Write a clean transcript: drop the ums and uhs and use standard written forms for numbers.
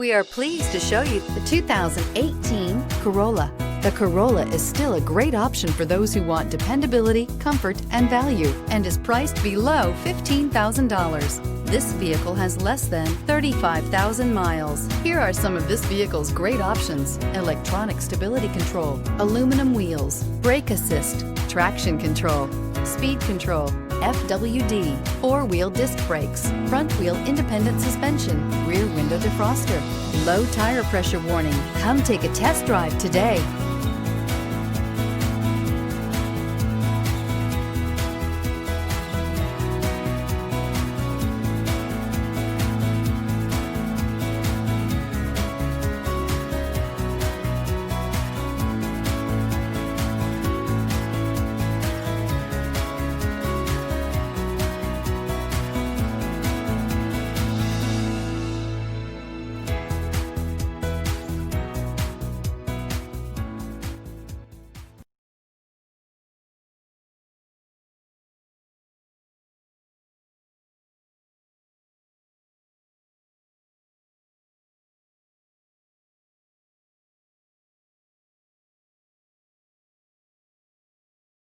We are pleased to show you the 2018 Corolla. The Corolla is still a great option for those who want dependability, comfort, and value, and is priced below $15,000. This vehicle has less than 35,000 miles. Here are some of this vehicle's great options: electronic stability control, aluminum wheels, brake assist, traction control, speed control, FWD, four-wheel disc brakes, front-wheel independent suspension, rear window defroster, low tire pressure warning. Come take a test drive today.